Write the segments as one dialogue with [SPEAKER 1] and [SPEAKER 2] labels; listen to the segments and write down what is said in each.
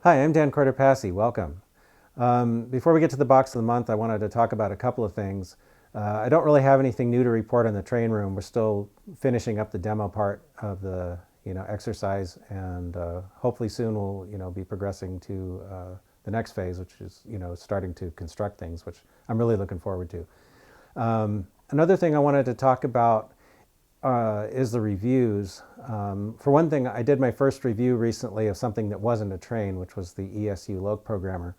[SPEAKER 1] Hi, I'm Dan Cortopassi. Welcome. Before we get to the box of the month, I wanted to talk about a couple of things. I don't really have anything new to report on the train room. We're still finishing up the demo part of the exercise, and hopefully soon we'll be progressing to the next phase, which is starting to construct things, which I'm really looking forward to. Another thing I wanted to talk about is the reviews. For one thing, I did my first review recently of something that wasn't a train, which was the ESU Loc Programmer.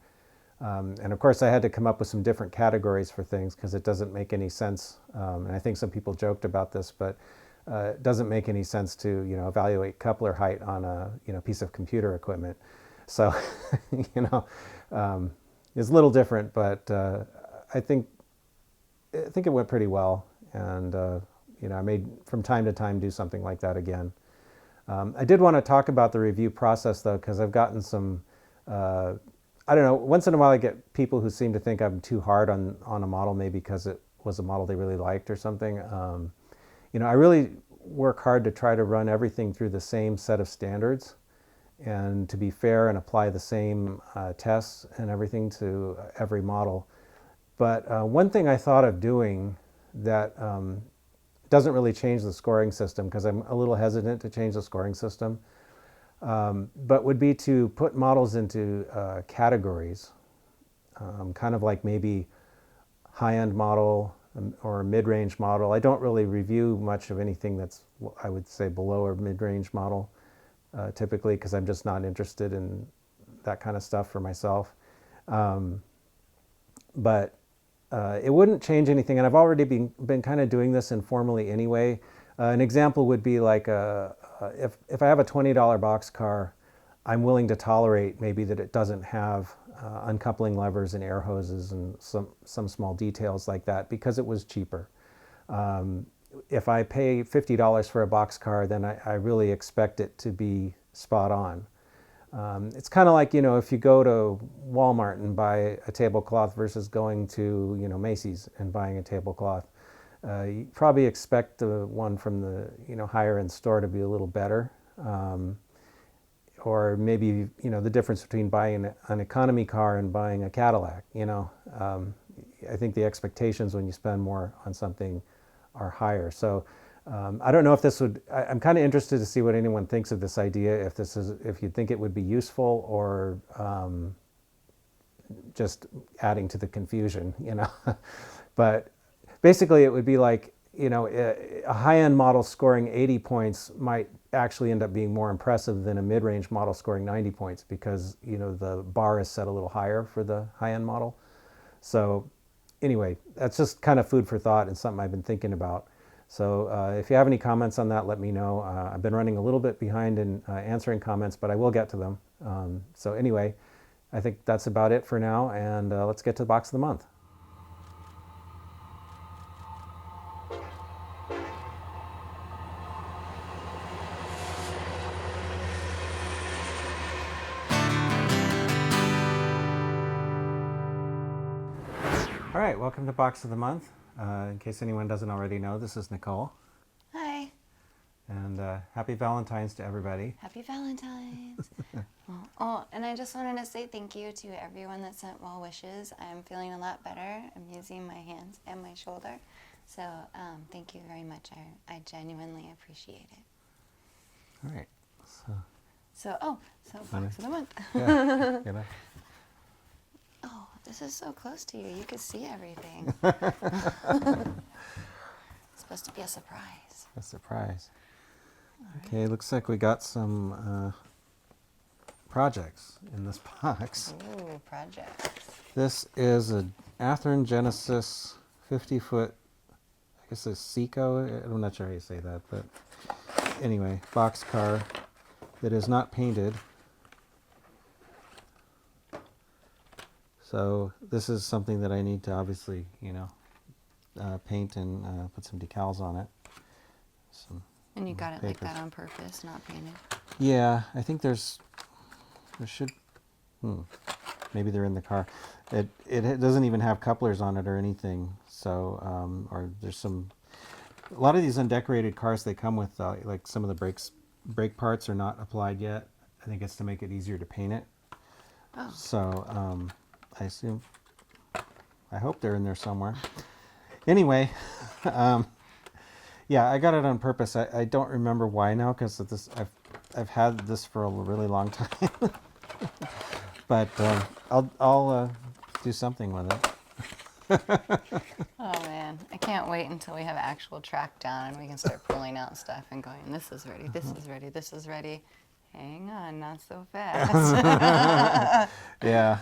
[SPEAKER 1] And of course, I had to come up with some different categories for things because it doesn't make any sense. And I think some people joked about this, but it doesn't make any sense to evaluate coupler height on a piece of computer equipment. So you know, it's a little different, but I think it went pretty well, and I may from time to time do something like that again. I did want to talk about the review process though, because I've gotten some. I don't know. Once in a while, I get people who seem to think I'm too hard on a model, maybe because it was a model they really liked or something. I really work hard to try to run everything through the same set of standards, and to be fair and apply the same tests and everything to every model. But one thing I thought of doing that doesn't really change the scoring system, because I'm a little hesitant to change the scoring system, but would be to put models into categories, kind of like maybe high-end model or mid-range model. I don't really review much of anything that's, I would say, below or mid-range model typically, because I'm just not interested in that kind of stuff for myself. But it wouldn't change anything, and I've already been kind of doing this informally anyway. An example would be like if I have a $20 box car, I'm willing to tolerate maybe that it doesn't have uncoupling levers and air hoses and some small details like that, because it was cheaper. If I pay $50 for a box car, then I really expect it to be spot on. It's kind of like, if you go to Walmart and buy a tablecloth versus going to, Macy's and buying a tablecloth. You probably expect the one from the, higher end store to be a little better. Or maybe, the difference between buying an economy car and buying a Cadillac, I think the expectations when you spend more on something are higher. So I don't know if this would, I'm kind of interested to see what anyone thinks of this idea, if you think it would be useful, or just adding to the confusion, But basically it would be like, a high-end model scoring 80 points might actually end up being more impressive than a mid-range model scoring 90 points, because, the bar is set a little higher for the high-end model. So anyway, that's just kind of food for thought and something I've been thinking about. So if you have any comments on that, let me know. I've been running a little bit behind in answering comments, but I will get to them. So anyway, I think that's about it for now, and let's get to the box of the month. All right, welcome to Box of the Month. In case anyone doesn't already know, this is Nicole.
[SPEAKER 2] Hi.
[SPEAKER 1] And happy Valentine's to everybody.
[SPEAKER 2] Happy Valentine's. And I just wanted to say thank you to everyone that sent well wishes. I'm feeling a lot better. I'm using my hands and my shoulder. So thank you very much. I genuinely appreciate it.
[SPEAKER 1] All right.
[SPEAKER 2] So Box of the Month.
[SPEAKER 1] Yeah.
[SPEAKER 2] Oh, this is so close to you. You can see everything. It's supposed to be a surprise.
[SPEAKER 1] A surprise. Okay, looks like we got some projects in this box.
[SPEAKER 2] Ooh, projects.
[SPEAKER 1] This is a Athearn Genesis 50-foot, I guess a Seco, I'm not sure how you say that, but anyway, box car that is not painted. So this is something that I need to obviously, paint and put some decals on it.
[SPEAKER 2] And you got it papers. Like that on purpose, not painted?
[SPEAKER 1] Yeah, I think there should, maybe they're in the car. It doesn't even have couplers on it or anything. So, or there's a lot of these undecorated cars, they come with like some of the brake parts are not applied yet. I think it's to make it easier to paint it.
[SPEAKER 2] Oh.
[SPEAKER 1] So I assume, I hope they're in there somewhere. Anyway, yeah, I got it on purpose. I don't remember why now, because this I've had this for a really long time. But I'll do something with it.
[SPEAKER 2] Oh man, I can't wait until we have actual track down and we can start pulling out stuff and going, this is ready, this is ready, this is ready. Hang on, not so fast.
[SPEAKER 1] Yeah,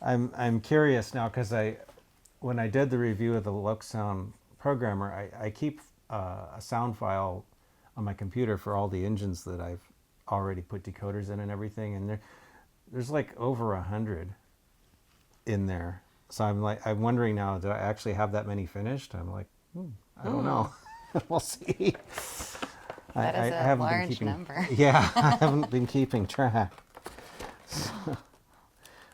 [SPEAKER 1] I'm curious now, because when I did the review of the Loc Sound programmer, I keep a sound file on my computer for all the engines that I've already put decoders in and everything, and there's like over 100 in there. So I'm wondering now, do I actually have that many finished? I'm like, I don't know. We'll see.
[SPEAKER 2] That is a large number.
[SPEAKER 1] Yeah, I haven't been keeping track. So,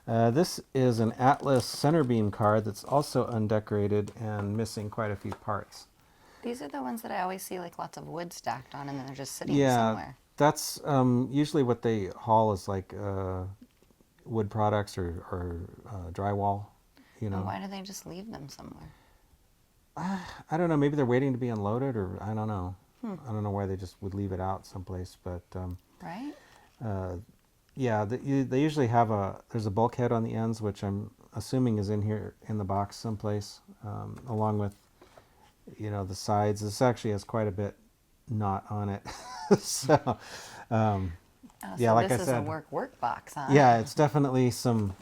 [SPEAKER 1] this is an Atlas center beam car that's also undecorated and missing quite a few parts.
[SPEAKER 2] These are the ones that I always see like lots of wood stacked on and then they're just sitting
[SPEAKER 1] Yeah,
[SPEAKER 2] somewhere.
[SPEAKER 1] that's usually what they haul is like wood products or drywall. You know,
[SPEAKER 2] Why do they just leave them somewhere?
[SPEAKER 1] I don't know. Maybe they're waiting to be unloaded, or I don't know. I don't know why they just would leave it out someplace. But
[SPEAKER 2] Right?
[SPEAKER 1] yeah, they usually have there's a bulkhead on the ends, which I'm assuming is in here in the box someplace, along with, you know, the sides. This actually has quite a bit not on it. So yeah,
[SPEAKER 2] So
[SPEAKER 1] like
[SPEAKER 2] this
[SPEAKER 1] I
[SPEAKER 2] is
[SPEAKER 1] said,
[SPEAKER 2] a work box, huh?
[SPEAKER 1] yeah, it's definitely some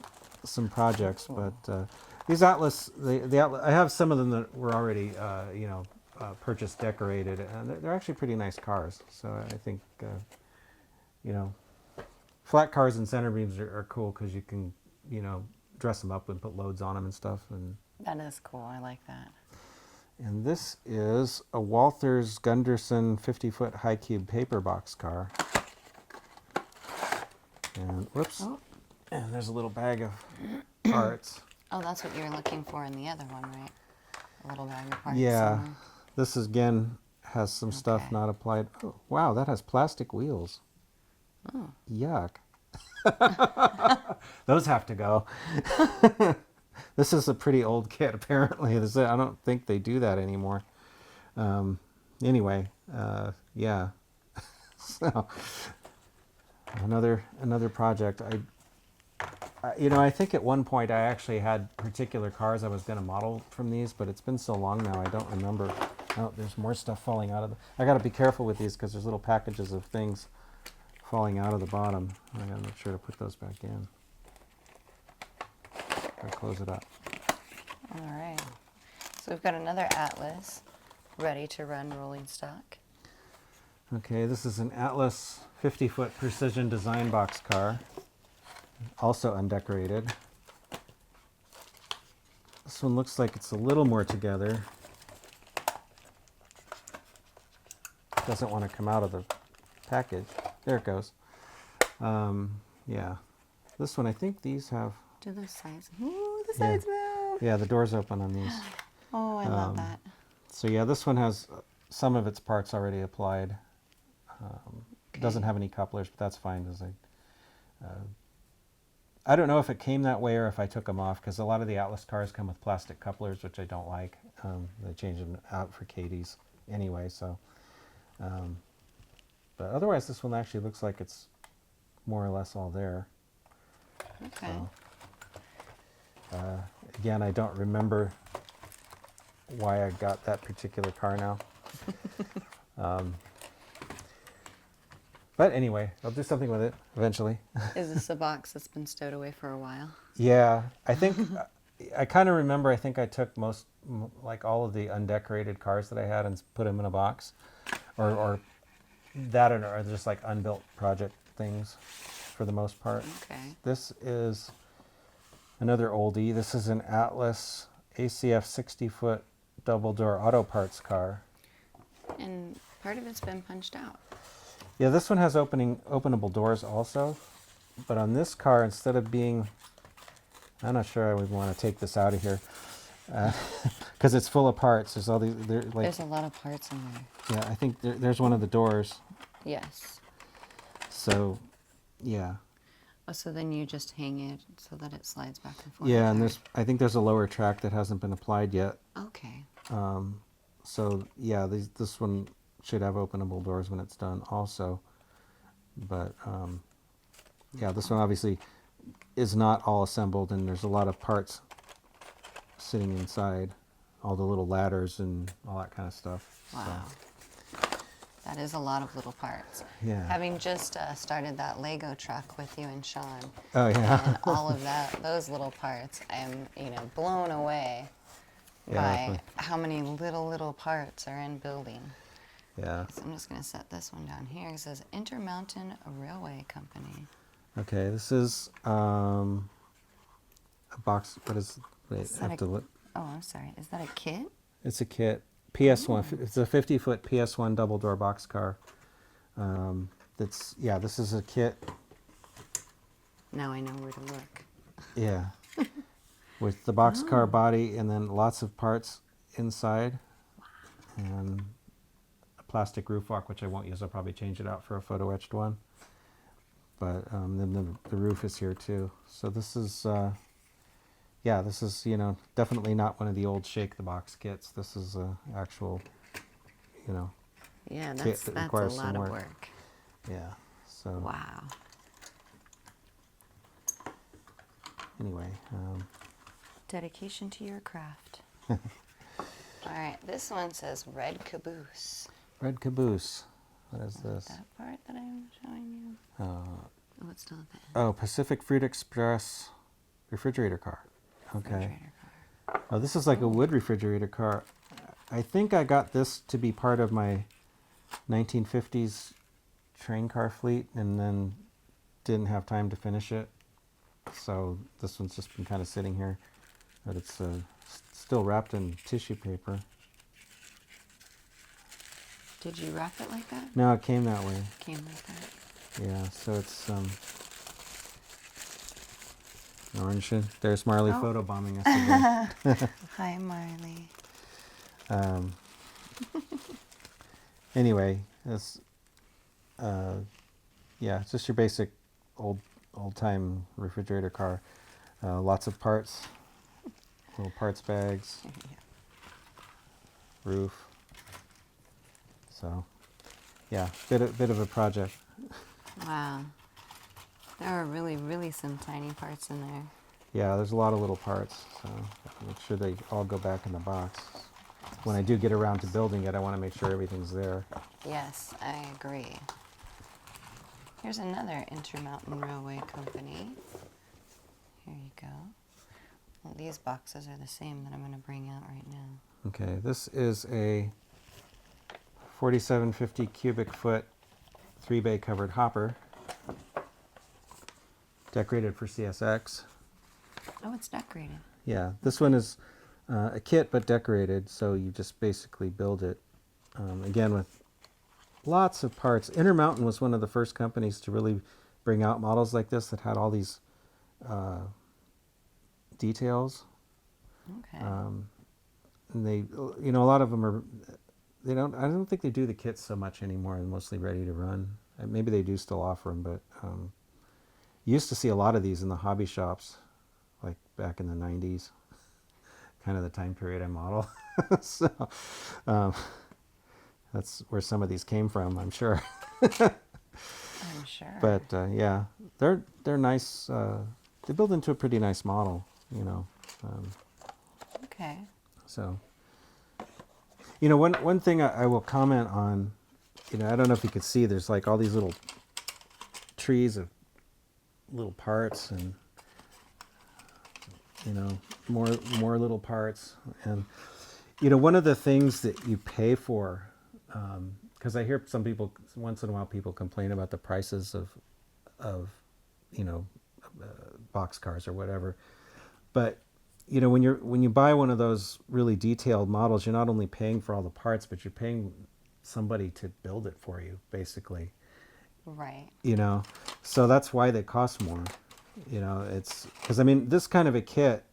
[SPEAKER 1] projects.
[SPEAKER 2] Cool.
[SPEAKER 1] But these Atlas, the Atlas, I have some of them that were already you know, purchased decorated, and they're actually pretty nice cars. So I think you know, flat cars and center beams are cool, because you can, you know, dress them up and put loads on them and stuff. And
[SPEAKER 2] That is cool. I like that.
[SPEAKER 1] this is a Walthers Gunderson 50-foot high cube paper box car. And whoops.
[SPEAKER 2] Oh.
[SPEAKER 1] And there's a little bag of parts.
[SPEAKER 2] Oh, that's what you were looking for in the other one, right? A little bag of parts.
[SPEAKER 1] Yeah.
[SPEAKER 2] somewhere.
[SPEAKER 1] This is, again, has some stuff
[SPEAKER 2] Okay.
[SPEAKER 1] not applied. Oh, wow, that has plastic wheels.
[SPEAKER 2] Oh.
[SPEAKER 1] Yuck. Those have to go. This is a pretty old kit, apparently. I don't think they do that anymore. Anyway, yeah. So another project. You know, I think at one point I actually had particular cars I was going to model from these, but it's been so long now I don't remember. Oh, there's more stuff falling out of the... I got to be careful with these, because there's little packages of things falling out of the bottom. I got to make sure to put those back in. Or close it up.
[SPEAKER 2] All right. So we've got another Atlas ready to run rolling stock.
[SPEAKER 1] Okay, this is an Atlas 50-foot precision design box car, also undecorated. This one looks like it's a little more together. Doesn't want to come out of the package. There it goes. Yeah. This one, I think these have...
[SPEAKER 2] Do the sides. Ooh, the sides move.
[SPEAKER 1] Yeah, the door's open on these.
[SPEAKER 2] Oh, I love that.
[SPEAKER 1] So yeah, this one has some of its parts already applied. It doesn't have any couplers, but that's fine, because I don't know if it came that way or if I took them off, because a lot of the Atlas cars come with plastic couplers, which I don't like. They change them out for Katie's anyway, so... but otherwise, this one actually looks like it's more or less all there.
[SPEAKER 2] Okay.
[SPEAKER 1] So, again, I don't remember why I got that particular car now. But anyway, I'll do something with it eventually.
[SPEAKER 2] Is this a box that's been stowed away for a while?
[SPEAKER 1] Yeah, I think I kind of remember. I think I took like all of the undecorated cars that I had and put them in a box, or that, or just like unbuilt project things, for the most part.
[SPEAKER 2] Okay.
[SPEAKER 1] This is another oldie. This is an Atlas ACF 60-foot double door auto parts car.
[SPEAKER 2] And part of it's been punched out.
[SPEAKER 1] Yeah, this one has openable doors also, but on this car, instead of being, I'm not sure I would want to take this out of here, because it's full of parts. There's all these,
[SPEAKER 2] There's a lot of parts in there.
[SPEAKER 1] yeah, I think there's one of the doors.
[SPEAKER 2] Yes.
[SPEAKER 1] So, yeah.
[SPEAKER 2] Oh, so then you just hang it so that it slides back and forth.
[SPEAKER 1] Yeah, and I think there's a lower track that hasn't been applied yet.
[SPEAKER 2] Okay.
[SPEAKER 1] So yeah, this one should have openable doors when it's done also. But yeah, this one obviously is not all assembled, and there's a lot of parts sitting inside, all the little ladders and all that kind of stuff.
[SPEAKER 2] Wow. That is a lot of little parts.
[SPEAKER 1] Yeah.
[SPEAKER 2] Having just started that Lego truck with you and Sean.
[SPEAKER 1] Oh yeah.
[SPEAKER 2] And all of those little parts, I'm, blown away by how many little parts are in building.
[SPEAKER 1] Yeah.
[SPEAKER 2] So I'm just going to set this one down here. It says Intermountain Railway Company.
[SPEAKER 1] Okay, this is a box. What is? Wait,
[SPEAKER 2] Is
[SPEAKER 1] I
[SPEAKER 2] that
[SPEAKER 1] have to look.
[SPEAKER 2] Oh, I'm sorry. Is that a kit?
[SPEAKER 1] It's a kit. PS1. It's a 50-foot PS1 double door box car. This is a kit.
[SPEAKER 2] Now I know where to look.
[SPEAKER 1] Yeah. With the box car body and then lots of parts inside. And a plastic roof walk, which I won't use. I'll probably change it out for a photo etched one. But then the roof is here too. So this is, this is, definitely not one of the old shake the box kits. This is a actual,
[SPEAKER 2] Yeah,
[SPEAKER 1] kit
[SPEAKER 2] that's
[SPEAKER 1] that
[SPEAKER 2] a
[SPEAKER 1] requires
[SPEAKER 2] lot
[SPEAKER 1] some
[SPEAKER 2] of
[SPEAKER 1] work.
[SPEAKER 2] work.
[SPEAKER 1] Yeah. So
[SPEAKER 2] Wow.
[SPEAKER 1] anyway,
[SPEAKER 2] Dedication to your craft. All right, this one says Red Caboose.
[SPEAKER 1] Red Caboose. What is this?
[SPEAKER 2] That part that I'm showing you. Oh, it's still at the end.
[SPEAKER 1] Oh, Pacific Fruit Express refrigerator car. Okay.
[SPEAKER 2] Refrigerator car.
[SPEAKER 1] Oh, this is like a wood refrigerator car. I think I got this to be part of my 1950s train car fleet and then didn't have time to finish it. So this one's just been kind of sitting here. But it's still wrapped in tissue paper.
[SPEAKER 2] Did you wrap it like that?
[SPEAKER 1] No, it came that way.
[SPEAKER 2] Came like that.
[SPEAKER 1] Yeah, so it's orange. There's Marley photobombing us again.
[SPEAKER 2] Hi, Marley.
[SPEAKER 1] Anyway, it's it's just your basic old time refrigerator car. Lots of parts, little parts bags, roof. So, yeah, bit of a project.
[SPEAKER 2] Wow. There are really some tiny parts in there.
[SPEAKER 1] Yeah, there's a lot of little parts, so make sure they all go back in the box. When I do get around to building it, I want to make sure everything's there.
[SPEAKER 2] Yes, I agree. Here's another Intermountain Railway Company. Here you go. Well, these boxes are the same that I'm going to bring out right now.
[SPEAKER 1] Okay, this is a 4750 cubic foot 3-bay covered hopper, decorated for CSX.
[SPEAKER 2] Oh, it's decorated.
[SPEAKER 1] Yeah, this one is a kit but decorated, so you just basically build it, again with lots of parts. Intermountain was one of the first companies to really bring out models like this that had all these details.
[SPEAKER 2] Okay.
[SPEAKER 1] And they, a lot of them are, I don't think they do the kits so much anymore. They're mostly ready to run. Maybe they do still offer them, but you used to see a lot of these in the hobby shops, like back in the 90s, kind of the time period I model. So that's where some of these came from, I'm sure.
[SPEAKER 2] I'm sure.
[SPEAKER 1] But yeah, they're nice. They build into a pretty nice model,
[SPEAKER 2] Okay.
[SPEAKER 1] So, one thing I will comment on, I don't know if you could see, there's like all these little trees of little parts and, more little parts. And, one of the things that you pay for, because I hear some people, once in a while, people complain about the prices of box cars or whatever. But, when you buy one of those really detailed models, you're not only paying for all the parts, but you're paying somebody to build it for you, basically.
[SPEAKER 2] Right.
[SPEAKER 1] So that's why they cost more. It's because this kind of a kit,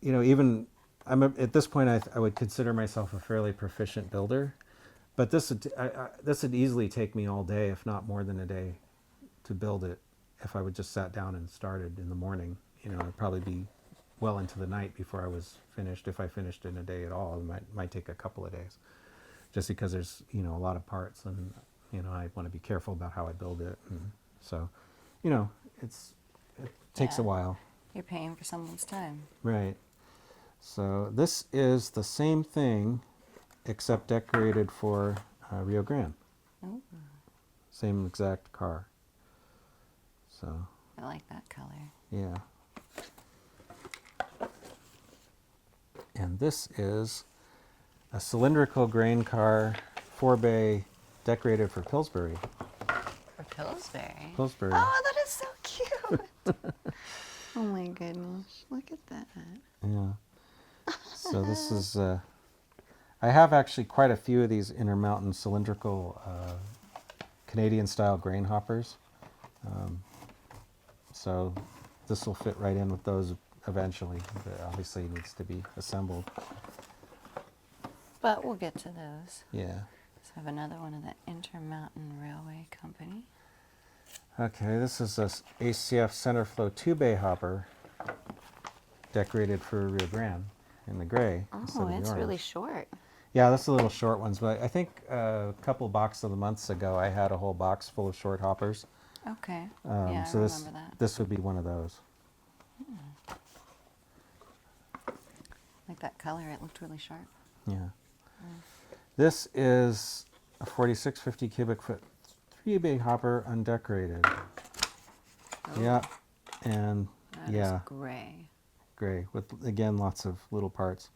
[SPEAKER 1] even at this point, I would consider myself a fairly proficient builder, but this would easily take me all day, if not more than a day, to build it. if I would just sat down and started in the morning, it'd probably be well into the night before I was finished. If I finished in a day at all, it might take a couple of days, just because there's a lot of parts, and I want to be careful about how I build it, and so it takes a while.
[SPEAKER 2] You're paying for someone's time.
[SPEAKER 1] Right. So this is the same thing, except decorated for Rio Grande.
[SPEAKER 2] Ooh.
[SPEAKER 1] Same exact car. So.
[SPEAKER 2] I like that color.
[SPEAKER 1] Yeah. And this is a cylindrical grain car, 4-bay, decorated for Pillsbury.
[SPEAKER 2] For Pillsbury?
[SPEAKER 1] Pillsbury.
[SPEAKER 2] Oh, that is so cute. Oh my goodness. Look at that.
[SPEAKER 1] Yeah. So this is, I have actually quite a few of these Intermountain cylindrical Canadian-style grain hoppers. So this will fit right in with those eventually, but obviously it needs to be assembled.
[SPEAKER 2] But we'll get to those.
[SPEAKER 1] Yeah.
[SPEAKER 2] Let's have another one of the Intermountain Railway Company.
[SPEAKER 1] Okay, this is a ACF center flow 2-bay hopper, decorated for Rio Grande in the gray.
[SPEAKER 2] Oh, it's really short.
[SPEAKER 1] Yeah, that's the little short ones, but I think a couple boxes of the months ago I had a whole box full of short hoppers.
[SPEAKER 2] Okay. Yeah,
[SPEAKER 1] so
[SPEAKER 2] I remember that.
[SPEAKER 1] This would be one of those.
[SPEAKER 2] Like that color, it looked really sharp.
[SPEAKER 1] Yeah. This is a 4650 cubic foot 3-bay hopper, undecorated.
[SPEAKER 2] Oh.
[SPEAKER 1] Yeah, and
[SPEAKER 2] That is gray.
[SPEAKER 1] With again lots of little parts.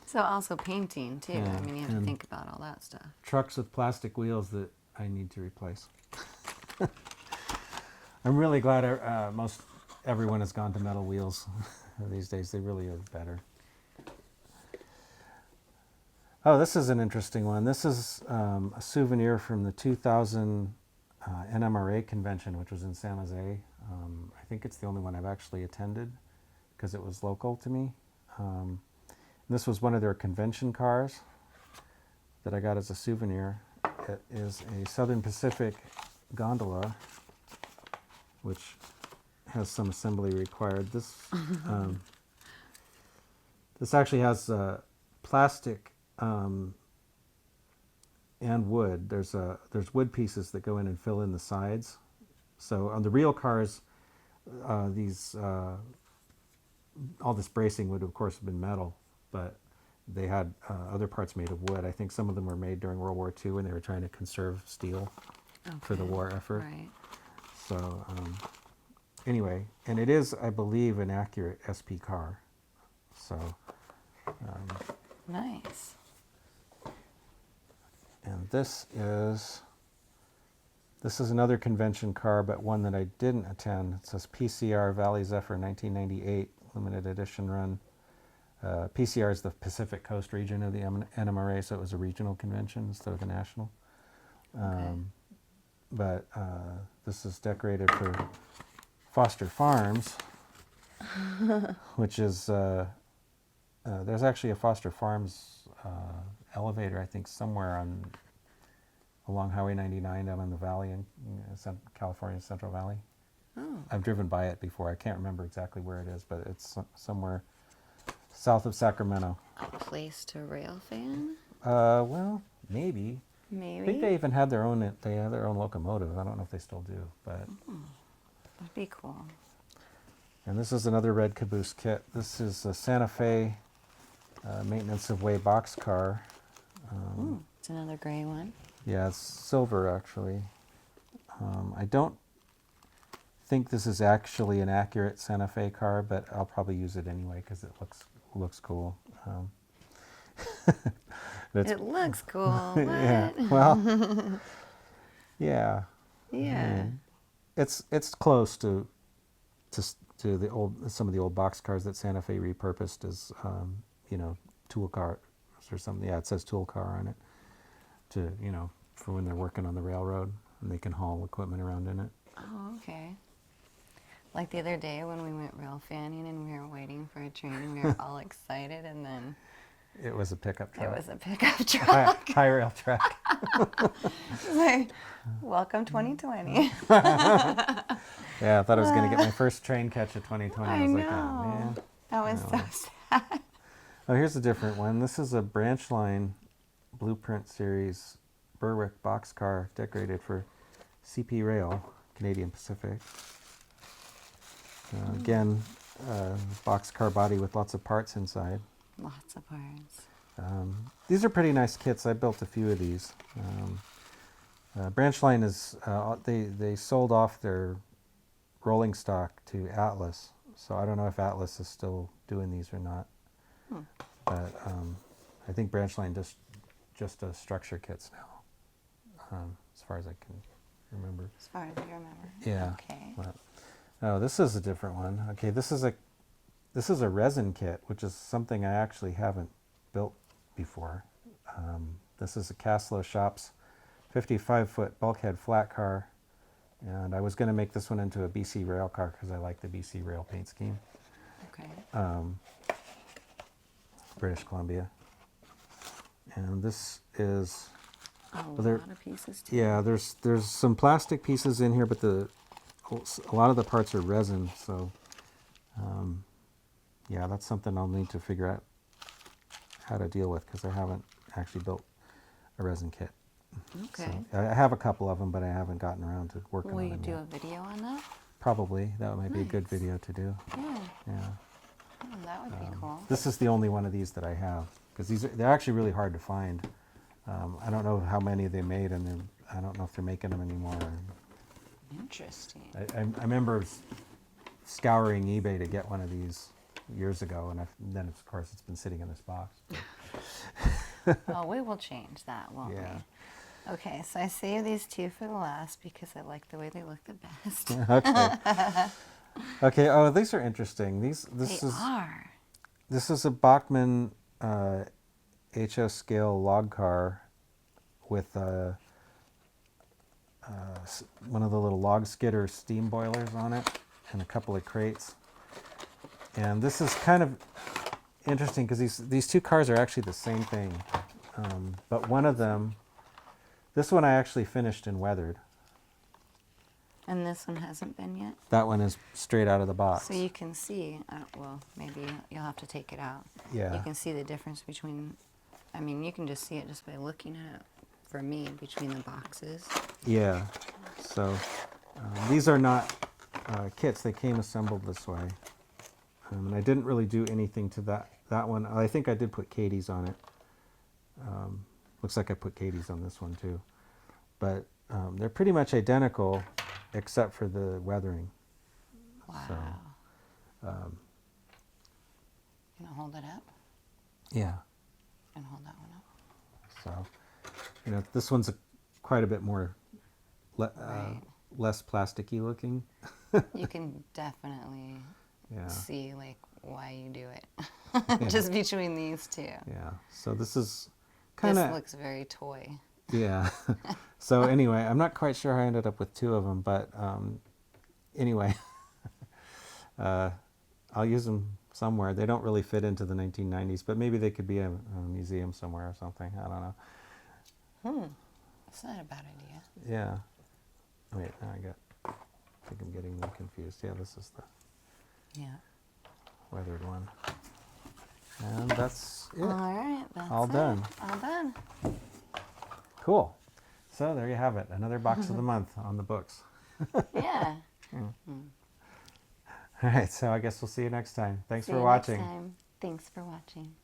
[SPEAKER 2] So also painting too.
[SPEAKER 1] Yeah,
[SPEAKER 2] I mean, you have to think about all that stuff.
[SPEAKER 1] Trucks with plastic wheels that I need to replace. I'm really glad everyone has gone to metal wheels these days. They really are better. Oh, this is an interesting one. This is a souvenir from the 2000 NMRA convention, which was in San Jose. I think it's the only one I've actually attended because it was local to me. This was one of their convention cars that I got as a souvenir. It is a Southern Pacific gondola, which has some assembly required. This this actually has plastic and wood. There's wood pieces that go in and fill in the sides. So on the real cars, all this bracing would of course have been metal, but they had other parts made of wood. I think some of them were made during World War II when they were trying to conserve steel for the war effort.
[SPEAKER 2] Right.
[SPEAKER 1] So anyway, and it is, I believe, an accurate SP car. So
[SPEAKER 2] nice.
[SPEAKER 1] And this is another convention car, but one that I didn't attend. It says PCR Valley Zephyr 1998 limited edition run. PCR is the Pacific Coast region of the NMRA, so it was a regional convention instead of a national. But this is decorated for Foster Farms, which is, there's actually a Foster Farms elevator, I think, somewhere along Highway 99 down in the valley in California Central Valley.
[SPEAKER 2] Oh.
[SPEAKER 1] I've driven by it before. I can't remember exactly where it is, but it's somewhere south of Sacramento.
[SPEAKER 2] A place to rail fan?
[SPEAKER 1] Well, maybe.
[SPEAKER 2] Maybe.
[SPEAKER 1] I think they even had their own locomotive. I don't know if they still do, but.
[SPEAKER 2] That'd be cool.
[SPEAKER 1] And this is another red Caboose kit. This is a Santa Fe maintenance of way box car.
[SPEAKER 2] It's another gray one.
[SPEAKER 1] Yeah, it's silver actually. I don't think this is actually an accurate Santa Fe car, but I'll probably use it anyway because it looks cool.
[SPEAKER 2] It looks cool. What?
[SPEAKER 1] Yeah. Well. Yeah.
[SPEAKER 2] Yeah.
[SPEAKER 1] It's close to some of the old box cars that Santa Fe repurposed as tool cars or something. Yeah, it says tool car on it for when they're working on the railroad and they can haul equipment around in it.
[SPEAKER 2] Oh, okay. Like the other day when we went rail fanning and we were waiting for a train and we were all excited and then
[SPEAKER 1] it was a pickup truck.
[SPEAKER 2] It was a pickup truck.
[SPEAKER 1] High rail truck.
[SPEAKER 2] It's like, welcome 2020.
[SPEAKER 1] Yeah, I thought I was going to get my first train catch of 2020.
[SPEAKER 2] I
[SPEAKER 1] was like,
[SPEAKER 2] know.
[SPEAKER 1] oh man.
[SPEAKER 2] That was
[SPEAKER 1] No.
[SPEAKER 2] so sad.
[SPEAKER 1] Oh, here's a different one. This is a branch line blueprint series Berwick boxcar decorated for CP Rail, Canadian Pacific. Again, boxcar body with lots of parts inside.
[SPEAKER 2] Lots of parts.
[SPEAKER 1] These are pretty nice kits. I built a few of these. Branch line is, they sold off their rolling stock to Atlas, so I don't know if Atlas is still doing these or not. But I think Branch line just does structure kits now, as far as I can remember.
[SPEAKER 2] As far as you remember.
[SPEAKER 1] Yeah.
[SPEAKER 2] Okay.
[SPEAKER 1] But, oh, this is a different one. Okay, this is a resin kit, which is something I actually haven't built before. This is a Kaslo Shops 55-foot bulkhead flat car, and I was going to make this one into a BC rail car because I like the BC rail paint scheme.
[SPEAKER 2] Okay.
[SPEAKER 1] British Columbia. And this is
[SPEAKER 2] A lot of pieces too.
[SPEAKER 1] yeah, there's some plastic pieces in here, but a lot of the parts are resin, so yeah, that's something I'll need to figure out how to deal with because I haven't actually built a resin kit.
[SPEAKER 2] Okay.
[SPEAKER 1] So I have a couple of them, but I haven't gotten around to working
[SPEAKER 2] Will
[SPEAKER 1] on
[SPEAKER 2] you
[SPEAKER 1] them
[SPEAKER 2] do
[SPEAKER 1] yet.
[SPEAKER 2] a video on that?
[SPEAKER 1] Probably. That might be a good
[SPEAKER 2] Nice.
[SPEAKER 1] video to do.
[SPEAKER 2] Yeah.
[SPEAKER 1] Yeah.
[SPEAKER 2] Oh, that would be cool.
[SPEAKER 1] This is the only one of these that I have because they're actually really hard to find. I don't know how many they made, and I don't know if they're making them anymore.
[SPEAKER 2] Interesting.
[SPEAKER 1] I remember scouring eBay to get one of these years ago, and then of course it's been sitting in this box.
[SPEAKER 2] Well, we will change that, won't
[SPEAKER 1] Yeah.
[SPEAKER 2] we? Okay, so I saved these two for the last because I like the way they look the best.
[SPEAKER 1] Okay. Okay. Oh, these are interesting.
[SPEAKER 2] They are.
[SPEAKER 1] This is a Bachmann HS scale log car with one of the little log skidder steam boilers on it and a couple of crates. And this is kind of interesting because these two cars are actually the same thing, but one of them, this one I actually finished and weathered.
[SPEAKER 2] And this one hasn't been yet?
[SPEAKER 1] That one is straight out of the box.
[SPEAKER 2] So you can see, well, maybe you'll have to take it out.
[SPEAKER 1] Yeah.
[SPEAKER 2] You can see the difference between, I mean, you can just see it just by looking at it, for me, between the boxes.
[SPEAKER 1] Yeah. So these are not kits. They came assembled this way. And I didn't really do anything to that one. I think I did put Katie's on it. Looks like I put Katie's on this one too. But they're pretty much identical except for the weathering.
[SPEAKER 2] Wow.
[SPEAKER 1] So,
[SPEAKER 2] Gonna hold it up
[SPEAKER 1] yeah.
[SPEAKER 2] and hold that one up.
[SPEAKER 1] So, this one's quite a bit more
[SPEAKER 2] Right.
[SPEAKER 1] less plasticky looking.
[SPEAKER 2] You can definitely
[SPEAKER 1] Yeah.
[SPEAKER 2] see like why you do it. Just between these two.
[SPEAKER 1] Yeah. So this is kind
[SPEAKER 2] This
[SPEAKER 1] of
[SPEAKER 2] looks very toy.
[SPEAKER 1] yeah. So anyway, I'm not quite sure how I ended up with two of them, but anyway, I'll use them somewhere. They don't really fit into the 1990s, but maybe they could be a museum somewhere or something. I don't know.
[SPEAKER 2] That's not a bad idea.
[SPEAKER 1] Yeah. Wait, now I think I'm getting them confused. Yeah, this is the
[SPEAKER 2] Yeah.
[SPEAKER 1] weathered one. And that's it.
[SPEAKER 2] All right. That's
[SPEAKER 1] All
[SPEAKER 2] it.
[SPEAKER 1] done.
[SPEAKER 2] All done.
[SPEAKER 1] Cool. So there you have it. Another box of the month on the books.
[SPEAKER 2] Yeah.
[SPEAKER 1] All right. So I guess we'll see you next time. Thanks
[SPEAKER 2] See
[SPEAKER 1] for
[SPEAKER 2] you next
[SPEAKER 1] watching.
[SPEAKER 2] time. Thanks for watching.